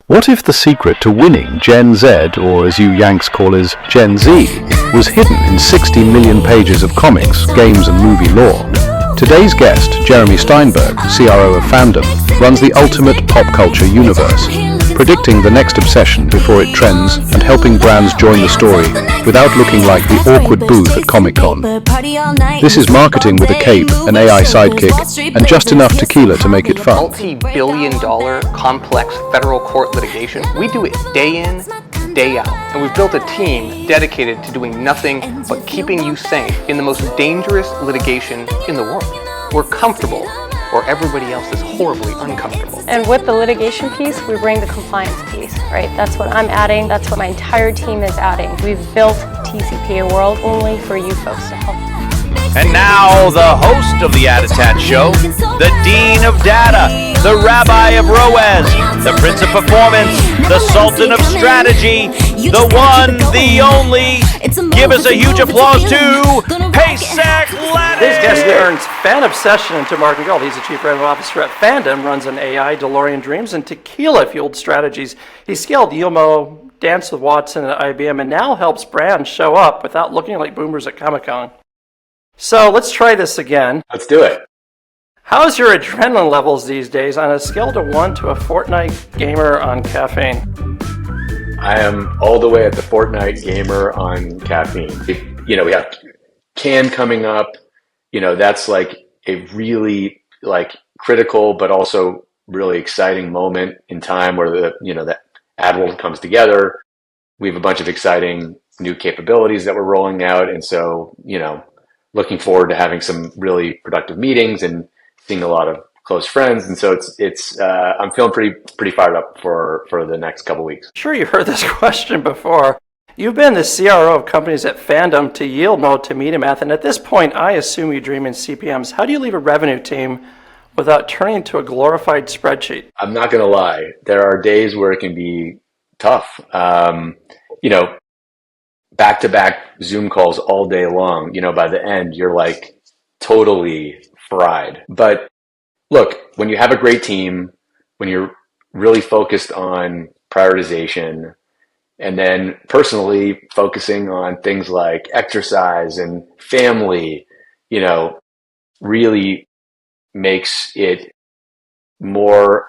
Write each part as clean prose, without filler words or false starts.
What if the secret to winning Gen Z, or as you Yanks call us, Gen Z, was hidden in 60 million pages of comics, games and movie lore? Today's guest, Jeremy Steinberg, CRO of Fandom, runs the ultimate pop culture universe, predicting the next obsession before it trends and helping brands join the story without looking like the awkward booth at Comic-Con. This is marketing with a cape, an AI sidekick, and just enough tequila to make it fun. Multi-billion-dollar complex federal court litigation. We do it day in, day out. And we've built a team dedicated to doing nothing but keeping you safe in the most dangerous litigation in the world. We're comfortable where everybody else is horribly uncomfortable. And with the litigation piece, we bring the compliance piece, right? That's what I'm adding. That's what my entire team is adding. We've built TCPA World only for you folks to help. And now, the host of the Ad Attach Show, the Dean of Data, the Rabbi of ROAS, the Prince of Performance, the Sultan of Strategy, the one, the only. Give us a huge applause to Paysac Laddie. Today's guest turns fan obsession into marketing gold. He's the Chief Revenue Officer at Fandom, runs an AI, DeLorean Dreams, and tequila-fueled strategies. He scaled Yelmo, Dance with Watson at IBM, and now helps brands show up without looking like boomers at Comic-Con. So let's try this again. Let's do it. How's your adrenaline levels these days on a scale to 1 to a Fortnite gamer on caffeine? I am all the way at the Fortnite gamer on caffeine. We have Cannes coming up. That's like a really critical, but also really exciting moment in time where the ad world comes together. We have a bunch of exciting new capabilities that we're rolling out. And so, looking forward to having some really productive meetings and seeing a lot of close friends. And so I'm feeling pretty fired up for the next couple weeks. Sure, you heard this question before. You've been the CRO of companies at Fandom to Yield Mode to Media Math, and at this point, I assume you dream in CPMs. How do you leave a revenue team without turning into a glorified spreadsheet? I'm not going to lie. There are days where it can be tough. Back-to-back Zoom calls all day long. By the end, you're like totally fried. But look, when you have a great team, when you're really focused on prioritization, and then personally focusing on things like exercise and family, really makes it more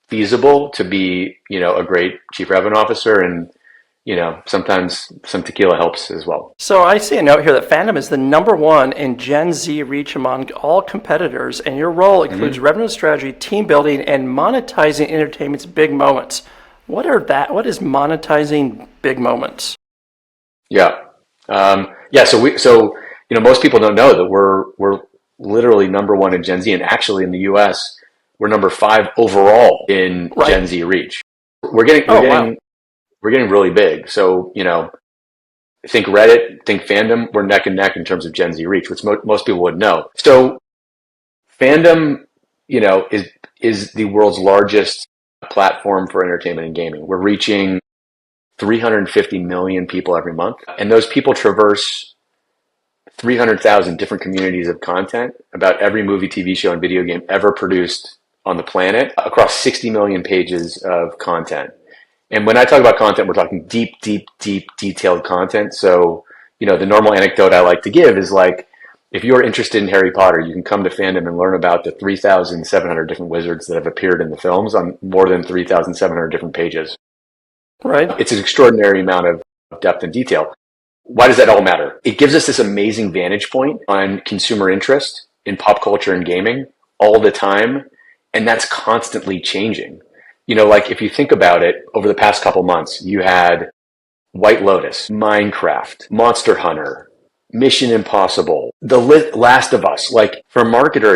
feasible to be, a great chief revenue officer. And, sometimes some tequila helps as well. So I see a note here that Fandom is the #1 in Gen Z reach among all competitors, and your role includes revenue strategy, team building, and monetizing entertainment's big moments. What is monetizing big moments? Yeah. So most people don't know that we're literally #1 in Gen Z, and actually in the US, we're #5 overall in Gen Z reach. We're getting really big. So, think Reddit, think Fandom, we're neck and neck in terms of Gen Z reach, which most people would know. So Fandom, is the world's largest platform for entertainment and gaming. We're reaching 350 million people every month. And those people traverse 300,000 different communities of content about every movie, TV show, and video game ever produced on the planet across 60 million pages of content. And when I talk about content, we're talking deep, detailed content. So, the normal anecdote I like to give is if you're interested in Harry Potter, you can come to Fandom and learn about the 3,700 different wizards that have appeared in the films on more than 3,700 different pages. Right. It's an extraordinary amount of depth and detail. Why does that all matter? It gives us this amazing vantage point on consumer interest in pop culture and gaming all the time. And that's constantly changing. If you think about it, over the past couple months, you had White Lotus, Minecraft, Monster Hunter, Mission Impossible, The Last of Us. For a marketer,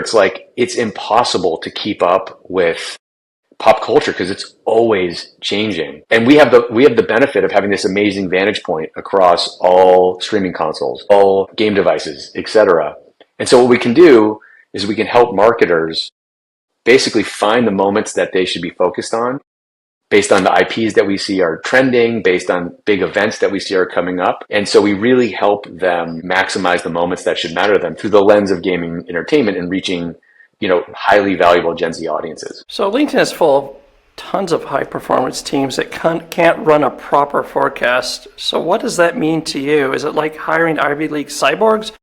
it's impossible to keep up with pop culture because it's always changing. And we have the benefit of having this amazing vantage point across all streaming consoles, all game devices, etc. And so what we can do is we can help marketers basically find the moments that they should be focused on based on the IPs that we see are trending, based on big events that we see are coming up. And so we really help them maximize the moments that should matter to them through the lens of gaming entertainment and reaching, highly valuable Gen Z audiences. So LinkedIn is full of tons of high-performance teams that can't run a proper forecast. So what does that mean to you? Is it like hiring Ivy League cyborgs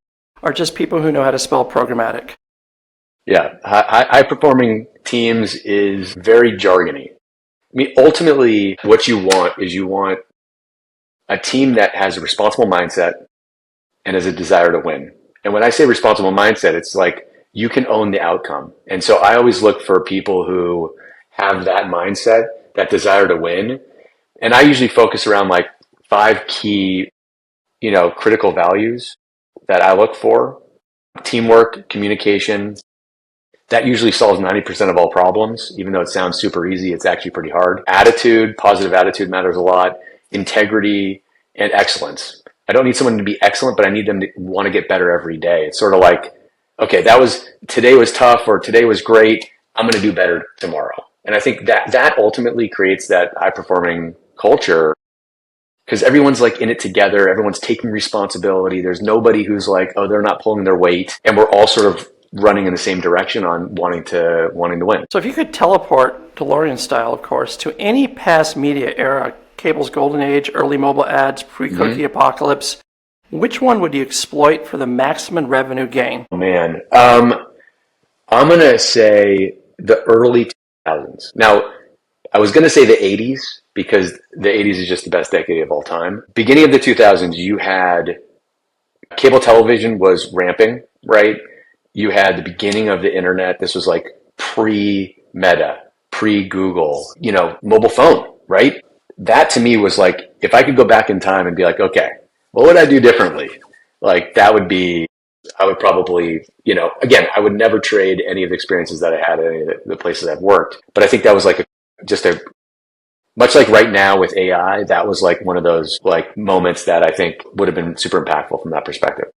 or just people who know how to spell programmatic? Yeah, high-performing teams is very jargony. I mean, ultimately, what you want is you want a team that has a responsible mindset and has a desire to win. And when I say responsible mindset, it's like you can own the outcome. And so I always look for people who have that mindset, that desire to win. And I usually focus around like 5 key, critical values that I look for. Teamwork, communication. That usually solves 90% of all problems. Even though it sounds super easy, it's actually pretty hard. Attitude, positive attitude matters a lot. Integrity and excellence. I don't need someone to be excellent, but I need them to want to get better every day. It's sort of like, okay, today was tough or today was great. I'm going to do better tomorrow. And I think that ultimately creates that high performing culture because everyone's like in it together. Everyone's taking responsibility. There's nobody who's like, oh, they're not pulling their weight. And we're all sort of running in the same direction on wanting to win. So if you could teleport, DeLorean style, of course, to any past media era, cable's golden age, early mobile ads, pre-cookie apocalypse, which one would you exploit for the maximum revenue gain? Oh, man. I'm going to say the early 2000s. Now, I was going to say the 80s because the 80s is just the best decade of all time. Beginning of the 2000s, you had cable television was ramping, right? You had the beginning of the internet. This was like pre-Meta, pre-Google, mobile phone, right? That to me was like, if I could go back in time and be like, okay, what would I do differently? Like I would probably, again, I would never trade any of the experiences that I had at any of the places I've worked. But I think that was like much like right now with AI, that was like one of those like moments that I think would have been super impactful from that perspective.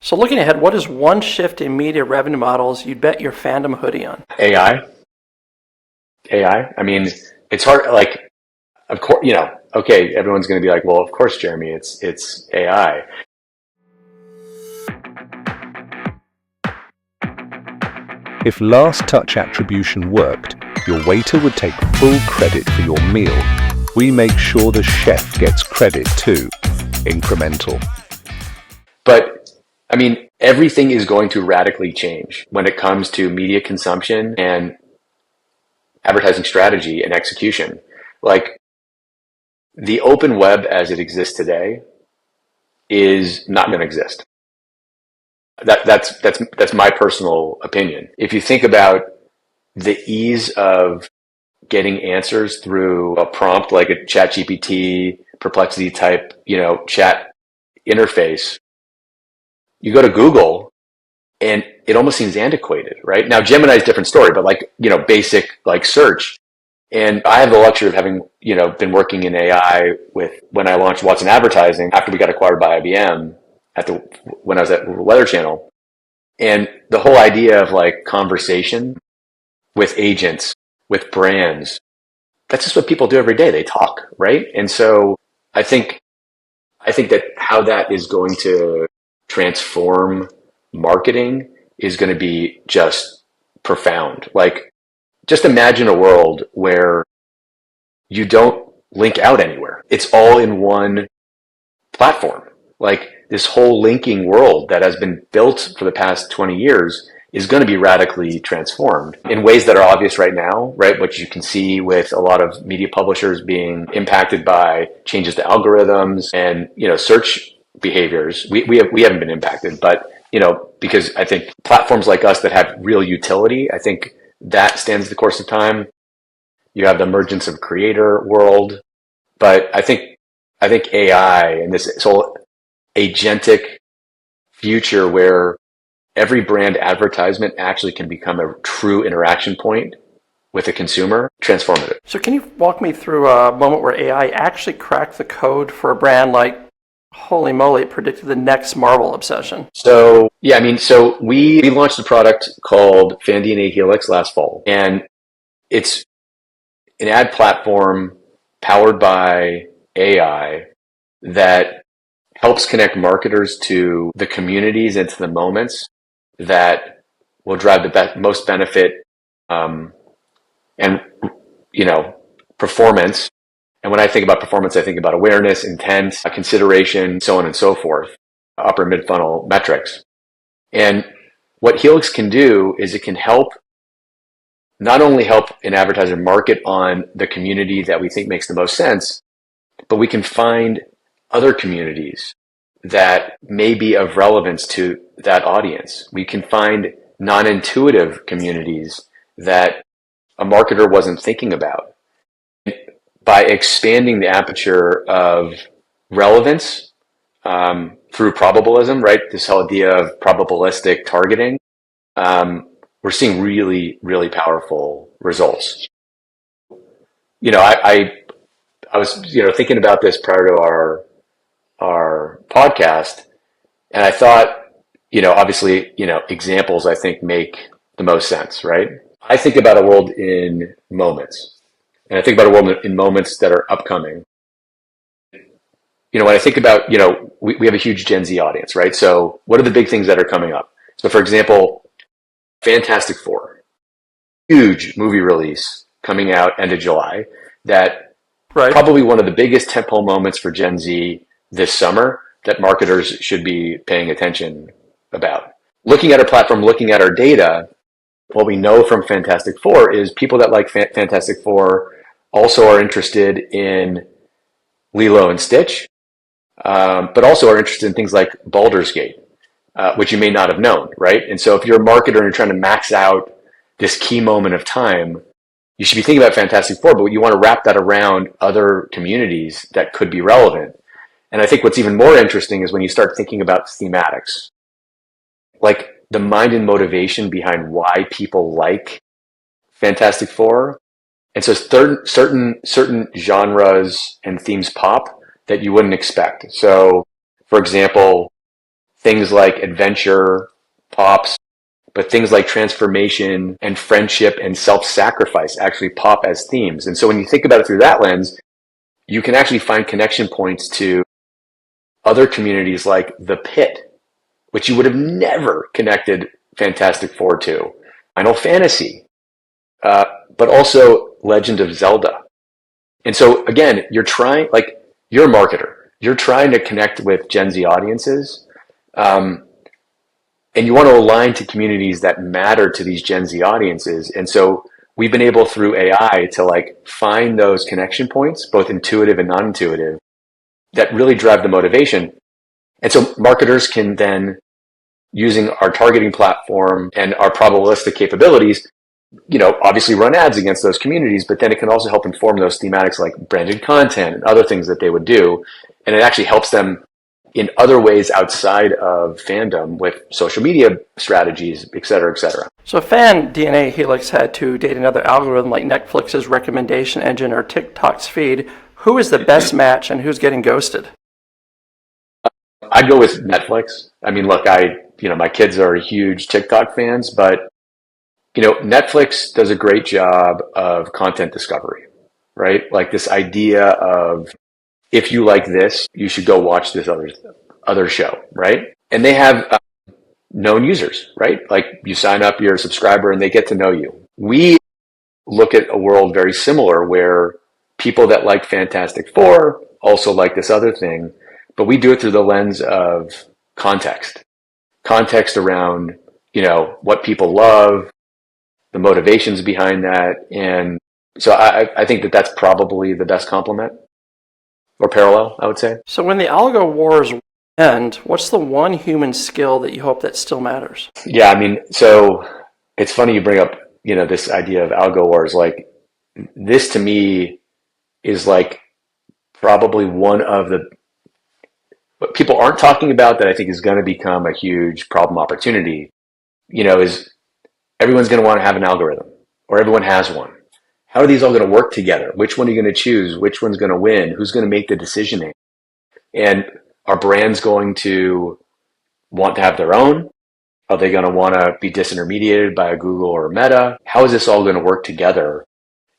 So looking ahead, what is one shift in media revenue models you'd bet your fandom hoodie on? AI. I mean, it's hard, like, of course, okay, everyone's going to be like, well, of course, Jeremy, it's AI. If last touch attribution worked, your waiter would take full credit for your meal. We make sure the chef gets credit too. Incremental. But I mean, everything is going to radically change when it comes to media consumption and advertising strategy and execution. Like the open web as it exists today is not going to exist. That's my personal opinion. If you think about the ease of getting answers through a prompt like a ChatGPT, Perplexity type, chat interface, you go to Google and it almost seems antiquated, right? Now Gemini is a different story, but like, basic like search. And I have the luxury of having, been working in AI when I launched Watson Advertising after we got acquired by IBM when I was at Weather Channel. And the whole idea of like conversation with agents, with brands, that's just what people do every day. They talk, right? And so I think that how that is going to transform marketing is going to be just profound. Like, just imagine a world where you don't link out anywhere. It's all in one platform. Like this whole linking world that has been built for the past 20 years is going to be radically transformed in ways that are obvious right now, right? Which you can see with a lot of media publishers being impacted by changes to algorithms and, search behaviors. We haven't been impacted, but, because I think platforms like us that have real utility, I think that stands the course of time. You have the emergence of creator world, but I think AI and this whole agentic future where every brand advertisement actually can become a true interaction point with a consumer, transformative. So can you walk me through a moment where AI actually cracked the code for a brand like, holy moly, it predicted the next Marvel obsession? So, yeah, we launched a product called FanDNA Helix last fall, and it's an ad platform powered by AI that helps connect marketers to the communities and to the moments that will drive the most benefit and performance. And when I think about performance, I think about awareness, intent, consideration, so on and so forth, upper mid-funnel metrics. And what Helix can do is it can not only help an advertiser market on the community that we think makes the most sense, but we can find other communities that may be of relevance to that audience. We can find non-intuitive communities that a marketer wasn't thinking about. By expanding the aperture of relevance through probabilism, right? This whole idea of probabilistic targeting, we're seeing really, really powerful results. I was, thinking about this prior to our podcast, and I thought, obviously, examples I think make the most sense, right? I think about a world in moments, and I think about a world in moments that are upcoming. When I think about, we have a huge Gen Z audience, right? So what are the big things that are coming up? So for example, Fantastic Four, huge movie release coming out end of July that probably one of the biggest tentpole moments for Gen Z this summer that marketers should be paying attention about. Looking at our platform, looking at our data, what we know from Fantastic Four is people that like Fantastic Four also are interested in Lilo and Stitch, but also are interested in things like Baldur's Gate, which you may not have known, right? And so if you're a marketer and you're trying to max out this key moment of time, you should be thinking about Fantastic Four, but you want to wrap that around other communities that could be relevant. And I think what's even more interesting is when you start thinking about thematics, like the mind and motivation behind why people like Fantastic Four. And so certain genres and themes pop that you wouldn't expect. So, for example, things like adventure pops, but things like transformation and friendship and self-sacrifice actually pop as themes. And so when you think about it through that lens, you can actually find connection points to other communities like The Pit, which you would have never connected Fantastic Four to. Final Fantasy, but also Legend of Zelda. And so again, you're a marketer. You're trying to connect with Gen Z audiences, and you want to align to communities that matter to these Gen Z audiences. And so we've been able through AI to find those connection points, both intuitive and non-intuitive, that really drive the motivation. And so marketers can then, using our targeting platform and our probabilistic capabilities, obviously run ads against those communities, but then it can also help inform those thematics like branded content and other things that they would do. And it actually helps them in other ways outside of fandom with social media strategies, et cetera, et cetera. So FanDNA Helix had to date another algorithm like Netflix's recommendation engine or TikTok's feed. Who is the best match and who's getting ghosted? I'd go with Netflix. I mean, look, my kids are huge TikTok fans, but Netflix does a great job of content discovery, right? Like this idea of, if you like this, you should go watch this other show, right? And they have known users, right? Like you sign up, you're a subscriber, and they get to know you. We look at a world very similar where people that like Fantastic Four also like this other thing, but we do it through the lens of context around, what people love, the motivations behind that. And so I think that that's probably the best complement or parallel, I would say. So when the algo wars end, what's the one human skill that you hope that still matters? Yeah, I mean, so it's funny you bring up, this idea of algo wars. Like this to me is probably one of what people aren't talking about that I think is going to become a huge problem opportunity, is everyone's going to want to have an algorithm, or everyone has one. How are these all going to work together? Which one are you going to choose? Which one's going to win? Who's going to make the decisioning? And are brands going to want to have their own? Are they going to want to be disintermediated by a Google or a Meta? How is this all going to work together?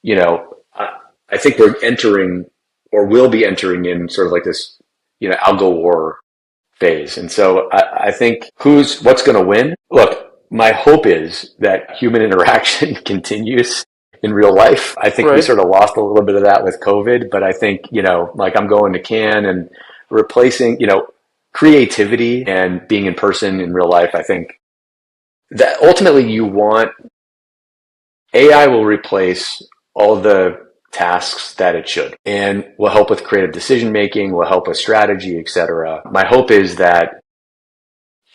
I think we're entering, or will be entering, in sort of like this, algo war phase. And so I think what's going to win? Look, my hope is that human interaction continues in real life. I think we Right. sort of lost a little bit of that with COVID, but I think, like I'm going to Cannes and replacing, creativity and being in person in real life. I think that ultimately AI will replace all the tasks that it should and will help with creative decision making, will help with strategy, etc. My hope is that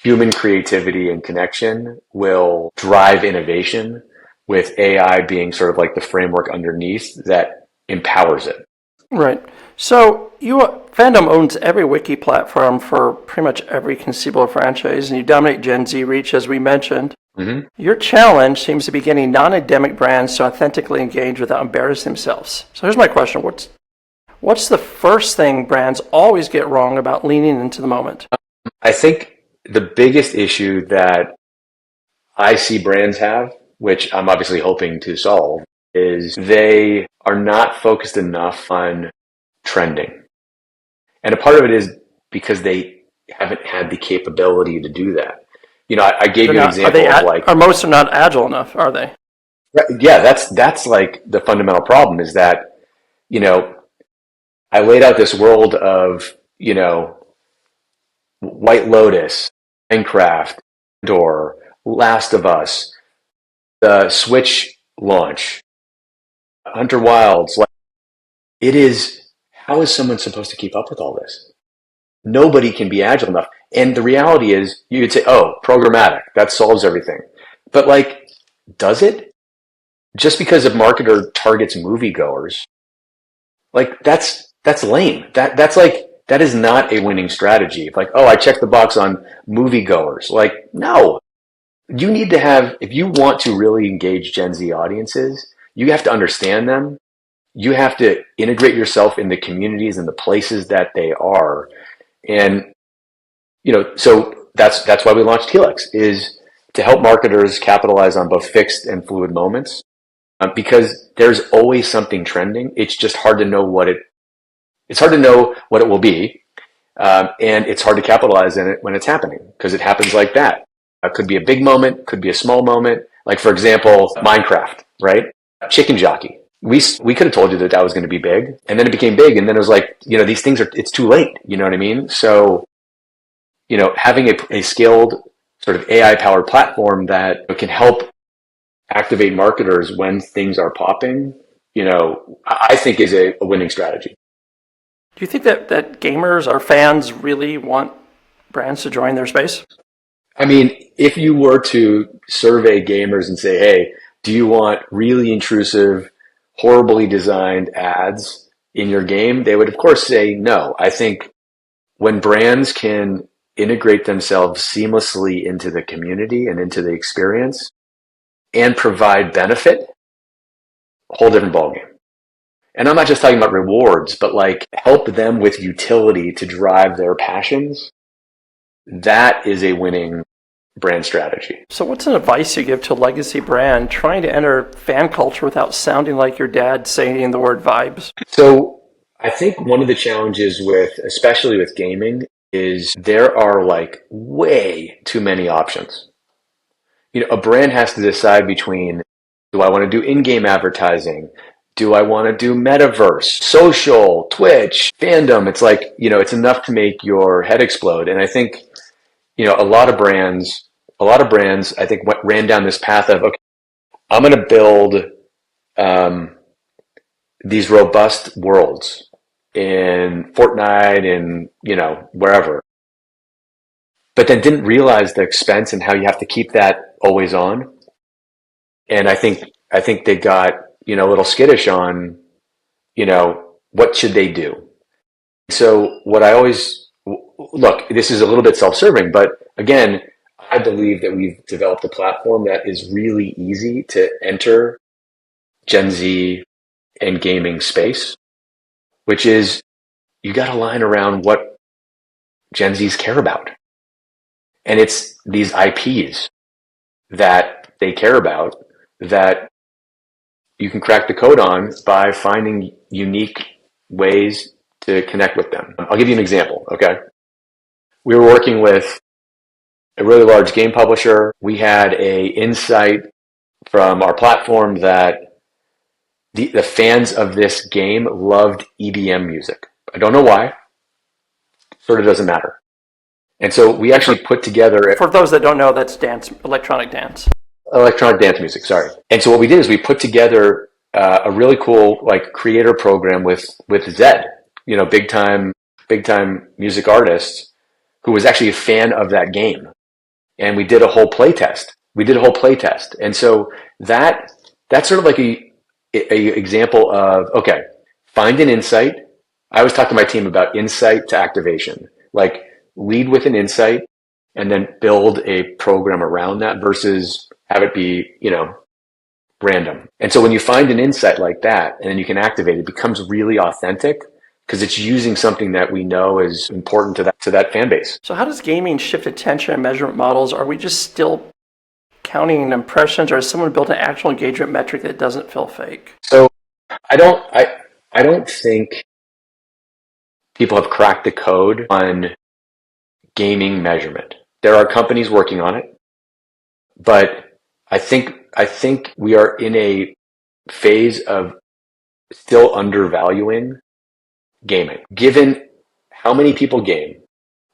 human creativity and connection will drive innovation, with AI being sort of like the framework underneath that empowers it. Right. So Fandom owns every wiki platform for pretty much every conceivable franchise, and you dominate Gen Z reach, as we mentioned. Mm-hmm. Your challenge seems to be getting non-endemic brands to authentically engage without embarrassing themselves. So here's my question. What's the first thing brands always get wrong about leaning into the moment? I think the biggest issue that I see brands have, which I'm obviously hoping to solve, is they are not focused enough on trending. And a part of it is because they haven't had the capability to do that. I gave you an example of most are not agile enough, are they? Yeah, that's like the fundamental problem is that, I laid out this world of, White Lotus, Minecraft, Door, Last of Us, the Switch launch, Hunter Wilds. How is someone supposed to keep up with all this? Nobody can be agile enough. And the reality is, you could say, oh, programmatic, that solves everything. But does it? Just because a marketer targets moviegoers, that's lame. That is not a winning strategy. I checked the box on moviegoers. No. You need to if you want to really engage Gen Z audiences, you have to understand them. You have to integrate yourself in the communities and the places that they are. And, so that's why we launched Helix, is to help marketers capitalize on both fixed and fluid moments. Because there's always something trending. It's just hard to know what it will be. And it's hard to capitalize in it when it's happening, because it happens like that. It could be a big moment, could be a small moment. Like, for example, Minecraft, right? Chicken Jockey. We could have told you that was going to be big, and then it became big, and then it was like, these things it's too late. You know what I mean? So, having a skilled sort of AI-powered platform that can help activate marketers when things are popping, I think is a winning strategy. Do you think that gamers or fans really want brands to join their space? I mean, if you were to survey gamers and say, hey, do you want really intrusive, horribly designed ads in your game? They would, of course, say no. I think when brands can integrate themselves seamlessly into the community and into the experience and provide benefit, a whole different ballgame. And I'm not just talking about rewards, but help them with utility to drive their passions. That is a winning brand strategy. So what's an advice you give to a legacy brand trying to enter fan culture without sounding like your dad saying the word vibes? So I think one of the challenges especially with gaming, is there are way too many options. A brand has to decide between, do I want to do in-game advertising? Do I want to do metaverse, social, Twitch, fandom? It's it's enough to make your head explode. And I think, a lot of brands, I think ran down this path of, okay, I'm going to build these robust worlds in Fortnite and, wherever. But then didn't realize the expense and how you have to keep that always on. And I think they got, a little skittish on, what should they do? So what I always, look, this is a little bit self-serving, but again, I believe that we've developed a platform that is really easy to enter Gen Z and gaming space, which is, you got to line around what Gen Zs care about. And it's these IPs that they care about that you can crack the code on by finding unique ways to connect with them. I'll give you an example, okay? We were working with a really large game publisher. We had a insight from our platform that the fans of this game loved EDM music. I don't know why. Sort of doesn't matter. And so we actually put together... For those that don't know, that's dance, electronic dance. Electronic dance music, sorry. And so what we did is we put together a really cool like creator program with Zed, big time music artist who was actually a fan of that game. And we did a whole play test. And so that's sort of like a example of, okay, find an insight. I always talk to my team about insight to activation. Like lead with an insight and then build a program around that versus have it be, random. And so when you find an insight like that and then you can activate it, becomes really authentic because it's using something that we know is important to that fan base. So how does gaming shift attention and measurement models? Are we just still counting impressions, or has someone built an actual engagement metric that doesn't feel fake? So I don't think people have cracked the code on gaming measurement. There are companies working on it, but I think we are in a phase of still undervaluing gaming. Given how many people game,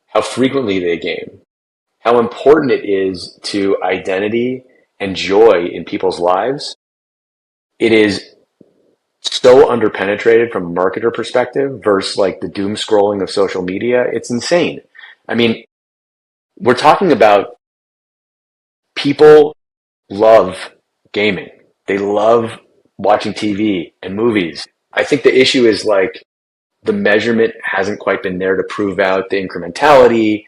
how frequently they game, how important it is to identity and joy in people's lives, it is so underpenetrated from a marketer perspective versus like the doom scrolling of social media. It's insane. I mean, we're talking about people love gaming. They love watching TV and movies. I think the issue is like the measurement hasn't quite been there to prove out the incrementality.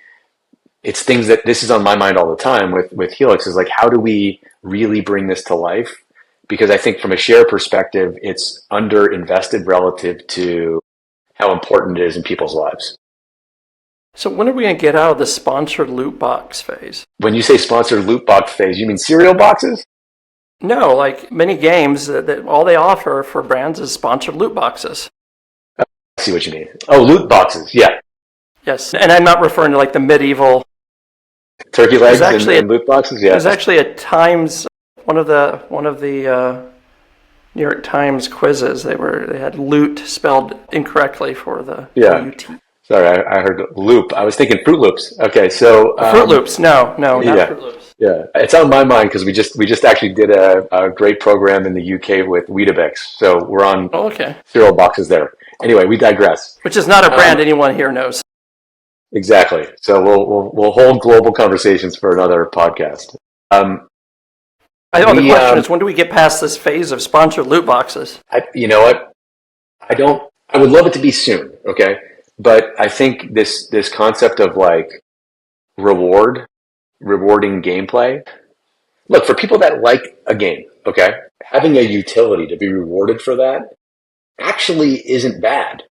It's things that this is on my mind all the time with Helix is like, how do we really bring this to life? Because I think from a share perspective, it's underinvested relative to how important it is in people's lives. So when are we going to get out of the sponsored loot box phase? When you say sponsored loot box phase, you mean cereal boxes? No, like many games that all they offer for brands is sponsored loot boxes. I see what you mean. Oh, loot boxes, yeah. Yes, and I'm not referring to like the medieval turkey legs and loot boxes. Yeah, there's actually a Times one of the New York Times quizzes. They had loot spelled incorrectly for the UT. Sorry, I heard loop. I was thinking Fruit Loops. Okay, so Fruit Loops. No, not Fruit Loops. Yeah, it's on my mind because we just actually did a great program in the UK with Weetabix. So we're on cereal boxes there. Anyway, we digress. Which is not a brand anyone here knows. Exactly. So we'll hold global conversations for another podcast. The question is, when do we get past this phase of sponsored loot boxes? You know what? I would love it to be soon. Okay, but I think this concept of like rewarding gameplay. Look, for people that like a game, okay, having a utility to be rewarded for that actually isn't bad.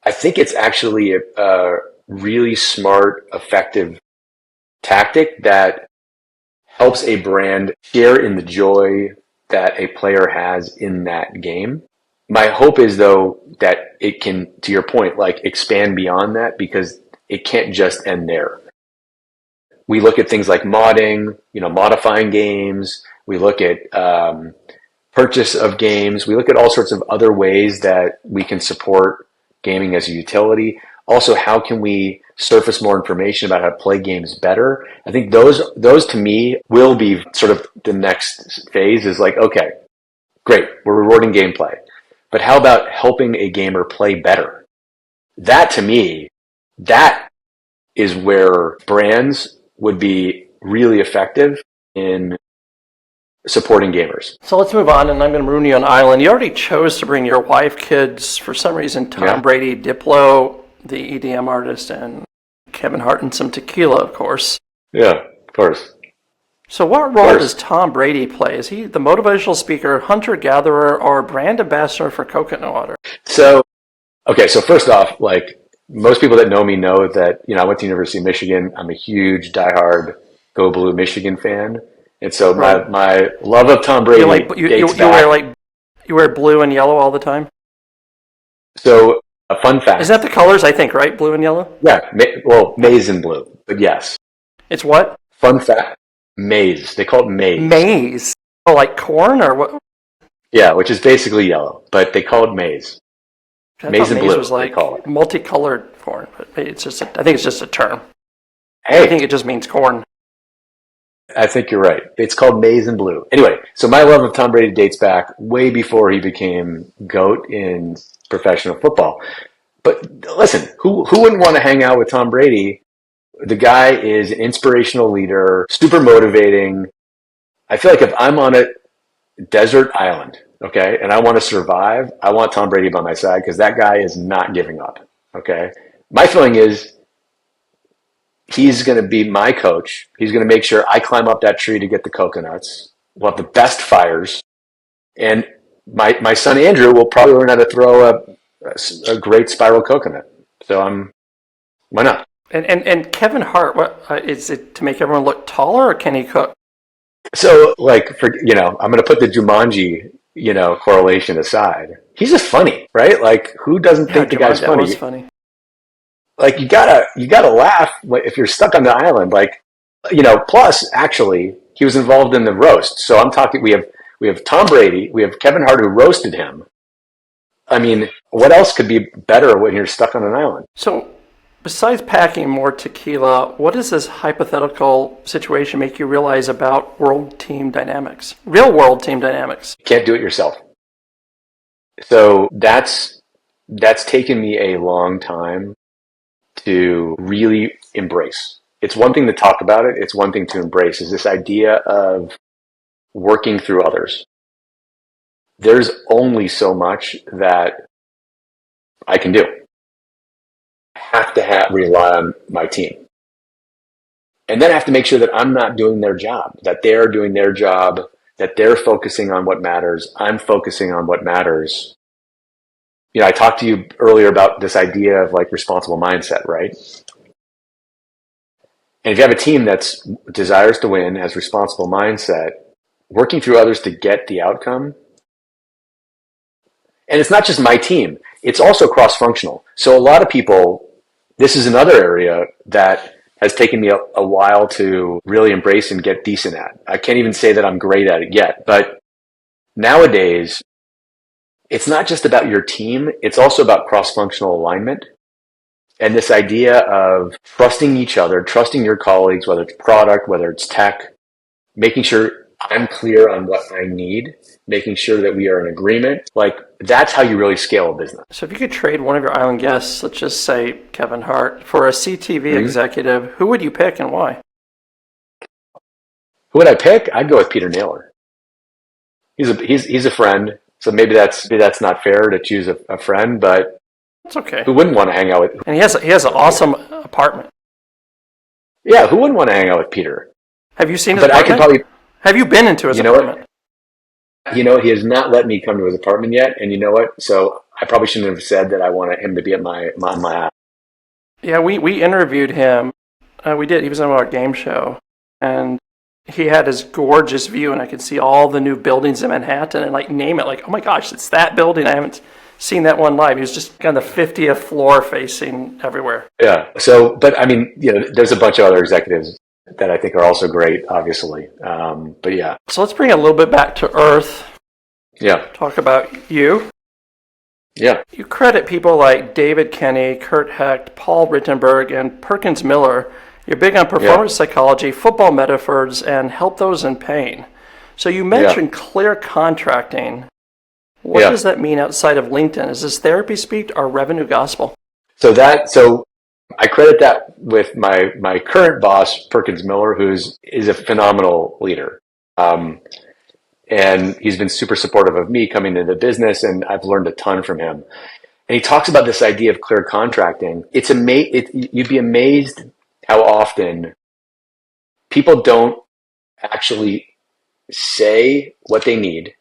I think it's actually a really smart, effective tactic that helps a brand share in the joy that a player has in that game. My hope is, though, that it can, to your point, like expand beyond that because it can't just end there. We look at things like modding, modifying games. We look at purchase of games. We look at all sorts of other ways that we can support gaming as a utility. Also, how can we surface more information about how to play games better? I think those to me will be sort of the next phase is like, okay, great, we're rewarding gameplay. But how about helping a gamer play better? That to me, that is where brands would be really effective in supporting gamers. So let's move on, and I'm going to maroon you on an island. You already chose to bring your wife, kids, for some reason, Tom Brady, Diplo, the EDM artist, and Kevin Hart, and some tequila, of course. Yeah, of course. So what role does Tom Brady play? Is he the motivational speaker, hunter-gatherer, or brand ambassador for coconut water? So first off, like most people that know me know that, I went to University of Michigan. I'm a huge diehard Go Blue Michigan fan. And so my love of Tom Brady dates back. You wear blue and yellow all the time? So a fun fact. Is that the colors, I think, right? Blue and yellow? Yeah. Maize and blue. But yes. It's what? Fun fact. Maize. They call it maize. Maize. Oh, like corn or what? Yeah, which is basically yellow, but they call it maize. I Maize thought and maize blue, was they like call it. multicolored corn, but it's just I think it's just a term. Hey, I think it just means corn. I think you're right. It's called maize and blue. Anyway, so my love of Tom Brady dates back way before he became GOAT in professional football. But listen, who wouldn't want to hang out with Tom Brady? The guy is an inspirational leader, super motivating. I feel like if I'm on a desert island, okay, and I want to survive, I want Tom Brady by my side because that guy is not giving up, okay? My feeling is he's going to be my coach. He's going to make sure I climb up that tree to get the coconuts. We'll have the best fires. And my son Andrew will probably learn how to throw a great spiral coconut. So why not? And Kevin Hart, what is it to make everyone look taller, or can he cook? So like I'm going to put the Jumanji correlation aside. He's just funny, right? Like who doesn't think the guy's funny? That was funny. Like you gotta laugh if you're stuck on the island. Like plus actually he was involved in the roast. So I'm talking. We have Tom Brady. We have Kevin Hart who roasted him. I mean, what else could be better when you're stuck on an island? So besides packing more tequila, what does this hypothetical situation make you realize about real world team dynamics? You can't do it yourself. So that's taken me a long time to really embrace. It's one thing to talk about it. It's one thing to embrace is this idea of working through others. There's only so much that I can do. I have to rely on my team. And then I have to make sure that I'm not doing their job, that they're doing their job, that they're focusing on what matters. I'm focusing on what matters. I talked to you earlier about this idea of like responsible mindset, right? And if you have a team that desires to win, has responsible mindset, working through others to get the outcome. And it's not just my team. It's also cross-functional. So a lot of people, this is another area that has taken me a while to really embrace and get decent at. I can't even say that I'm great at it yet, but nowadays, it's not just about your team. It's also about cross-functional alignment. And this idea of trusting each other, trusting your colleagues, whether it's product, whether it's tech, making sure I'm clear on what I need, making sure that we are in agreement. Like that's how you really scale a business. So if you could trade one of your island guests, let's just say Kevin Hart, for a CTV executive, who would you pick and why? Who would I pick? I'd go with Peter Naylor. He's a friend. So maybe that's not fair to choose a friend, but it's okay. Who wouldn't want to hang out with? And he has an awesome apartment. Yeah, who wouldn't want to hang out with Peter? Have you seen his apartment? I could probably. Have you been into his apartment? He has not let me come to his apartment yet, and you know what? So I probably shouldn't have said that I wanted him to be at my house. Yeah, we interviewed him. We did. He was on our game show, and he had his gorgeous view, and I could see all the new buildings in Manhattan, and like name it, like, oh my gosh, it's that building. I haven't seen that one live. He was just on the 50th floor, facing everywhere. Yeah. So, but I mean, there's a bunch of other executives that I think are also great, obviously. But yeah. So let's bring it a little bit back to earth. Yeah. Talk about you. Yeah. You credit people like David Kenny, Kurt Hecht, Paul Rittenberg, and Perkins Miller. You're big on performance psychology, football metaphors, and help those in pain. So you mentioned clear contracting. What does that mean outside of LinkedIn? Is this therapy speak or revenue gospel? So I credit that with my current boss, Perkins Miller, is a phenomenal leader. And he's been super supportive of me coming into the business, and I've learned a ton from him. And he talks about this idea of clear contracting. You'd be amazed how often people don't actually say what they need,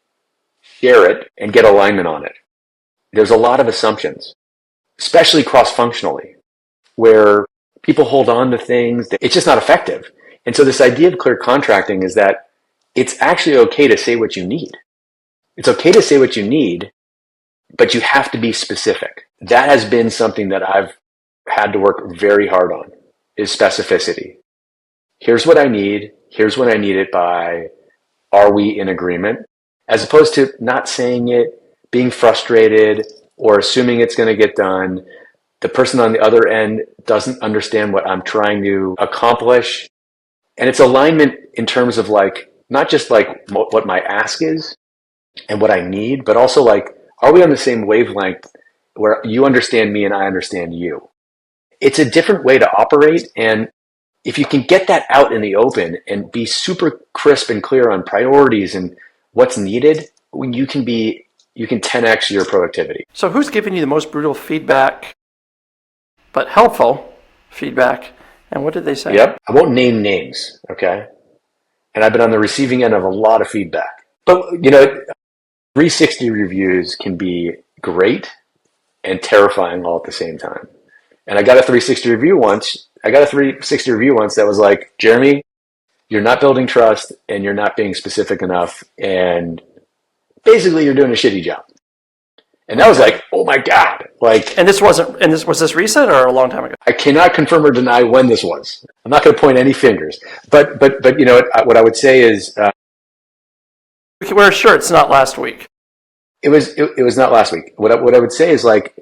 share it, and get alignment on it. There's a lot of assumptions, especially cross-functionally, where people hold on to things. It's just not effective. And so this idea of clear contracting is that it's actually okay to say what you need. It's okay to say what you need, but you have to be specific. That has been something that I've had to work very hard on, is specificity. Here's what I need. Here's when I need it by. Are we in agreement? as opposed to not saying it, being frustrated, or assuming it's going to get done. The person on the other end doesn't understand what I'm trying to accomplish. And it's alignment in terms of like, not just like what my ask is and what I need, but also like, are we on the same wavelength where you understand me and I understand you? It's a different way to operate. And if you can get that out in the open and be super crisp and clear on priorities and what's needed, you can 10x your productivity. So who's giving you the most brutal feedback, but helpful feedback? And what did they say? Yep. I won't name names, okay? And I've been on the receiving end of a lot of feedback. But, 360 reviews can be great and terrifying all at the same time. And I got a 360 review once. That was like, Jeremy, you're not building trust and you're not being specific enough. And basically you're doing a shitty job. And that was like, oh my God. Like, was this recent or a long time ago? I cannot confirm or deny when this was. I'm not going to point any fingers. But what I would say is, we're sure it's not last week. It was not last week. What I would say is like,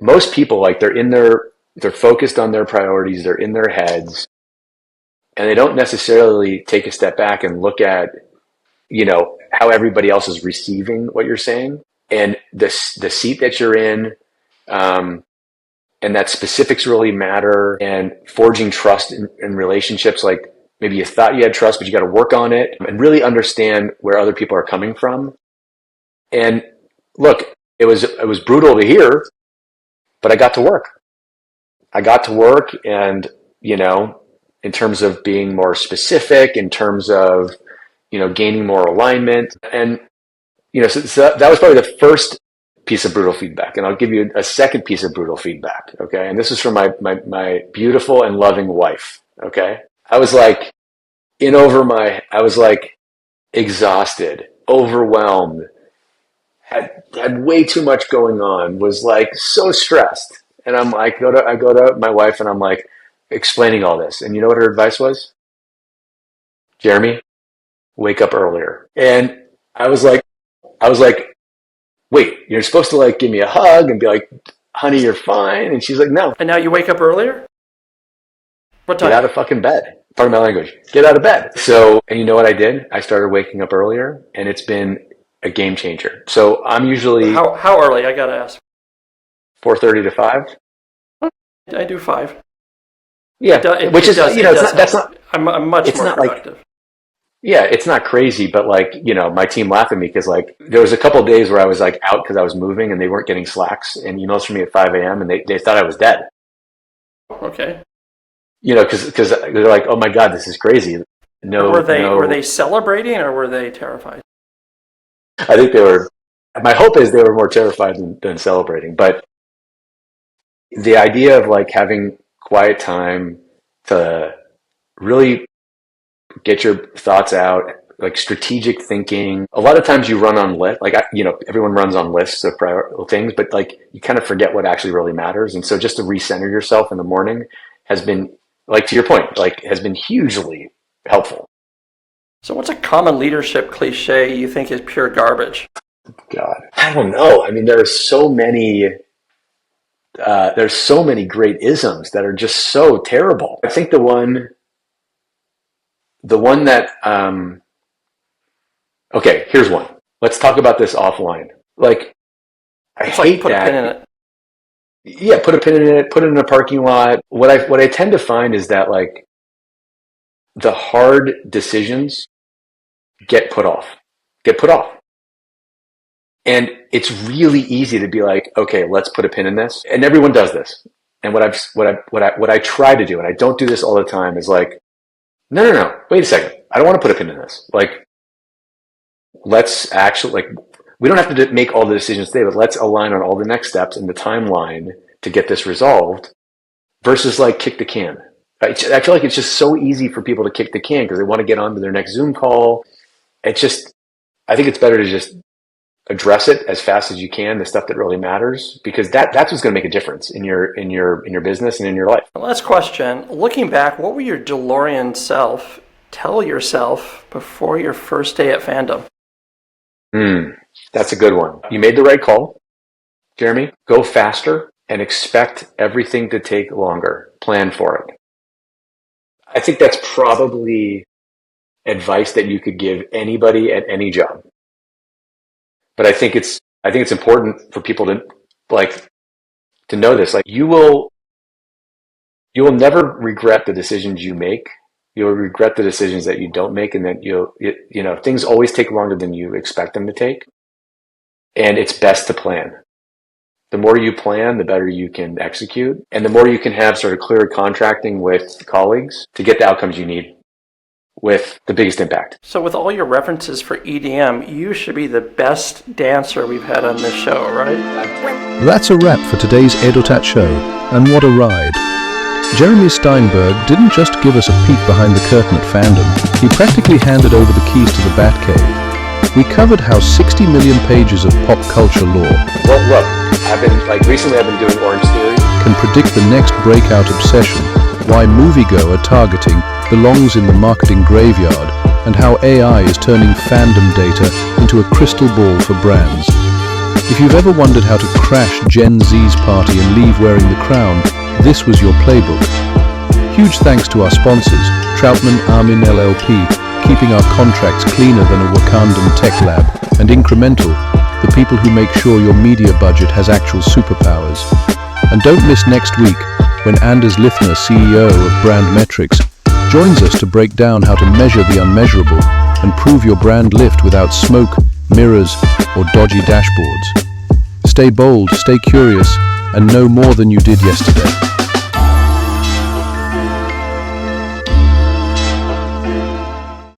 most people, like they're focused on their priorities, they're in their heads, and they don't necessarily take a step back and look at, how everybody else is receiving what you're saying and the seat that you're in, and that specifics really matter, and forging trust in relationships. Like maybe you thought you had trust, but you got to work on it and really understand where other people are coming from. And look, it was brutal to hear, but I got to work. And, in terms of being more specific, in terms of, gaining more alignment. And, so that was probably the first piece of brutal feedback. And I'll give you a second piece of brutal feedback. Okay. And this is from my beautiful and loving wife. Okay. I was like exhausted, overwhelmed, had way too much going on, was like so stressed. And I'm like, I go to my wife and I'm like explaining all this. And you know what her advice was? Jeremy, wake up earlier. And I was like, wait, you're supposed to like give me a hug and be like, honey, you're fine. And she's like, no. And now you wake up earlier? What time? Get out of fucking bed. Pardon my language. Get out of bed. So, and you know what I did? I started waking up earlier, and it's been a game changer. So I'm usually... How early? I gotta ask. 4:30 to 5. I do 5. Yeah, I'm much more productive. Yeah, it's not crazy, but like, my team laughed at me because like there was a couple of days where I was like out because I was moving and they weren't getting Slacks and emails from me at 5 a.m. and they thought I was dead. Okay. Because they're like, oh my God, this is crazy. Were they celebrating or were they terrified? I think my hope is they were more terrified than celebrating. But the idea of like having quiet time to really get your thoughts out, like strategic thinking. A lot of times you run on list, like, everyone runs on lists of things, but like you kind of forget what actually really matters. And so just to recenter yourself in the morning has been, like, to your point, like has been hugely helpful. So what's a common leadership cliche you think is pure garbage? God, I don't know. I mean, there's so many great isms that are just so terrible. I think the one that, okay, here's one. Let's talk about this offline. Like, I hate put that. A pin in it. Yeah, put a pin in it, put it in a parking lot. What I tend to find is that like the hard decisions get put off. And it's really easy to be like, okay, let's put a pin in this. And everyone does this. And what I try to do, and I don't do this all the time, is like, no, wait a second. I don't want to put a pin in this. Like, let's actually, like, we don't have to make all the decisions today, but let's align on all the next steps in the timeline to get this resolved versus like kick the can. I feel like it's just so easy for people to kick the can because they want to get on to their next Zoom call. I think it's better to just address it as fast as you can, the stuff that really matters, because that's what's going to make a difference in your business and in your life. Last question. Looking back, what would your DeLorean self tell yourself before your first day at Fandom? That's a good one. You made the right call, Jeremy. Go faster and expect everything to take longer. Plan for it. I think that's probably advice that you could give anybody at any job. But I think it's important for people to know this. Like you will never regret the decisions you make. You'll regret the decisions that you don't make, and that things always take longer than you expect them to take. And it's best to plan. The more you plan, the better you can execute, and the more you can have sort of clear contracting with colleagues to get the outcomes you need with the biggest impact. So with all your references for EDM, you should be the best dancer we've had on this show, right? That's a wrap for today's Edotat show, and what a ride. Jeremy Steinberg didn't just give us a peek behind the curtain at Fandom, he practically handed over the keys to the Batcave. We covered how 60 million pages of pop culture lore Well, look, recently I've been doing Orange Theory. can predict the next breakout obsession, why moviegoer targeting belongs in the marketing graveyard, and how AI is turning fandom data into a crystal ball for brands. If you've ever wondered how to crash Gen Z's party and leave wearing the crown, this was your playbook. Huge thanks to our sponsors, Troutman Armin LLP, keeping our contracts cleaner than a Wakandan tech lab, and Incremental, the people who make sure your media budget has actual superpowers. And don't miss next week when Anders Lithner, CEO of Brand Metrics, joins us to break down how to measure the unmeasurable and prove your brand lift without smoke, mirrors, or dodgy dashboards. Stay bold, stay curious, and know more than you did yesterday.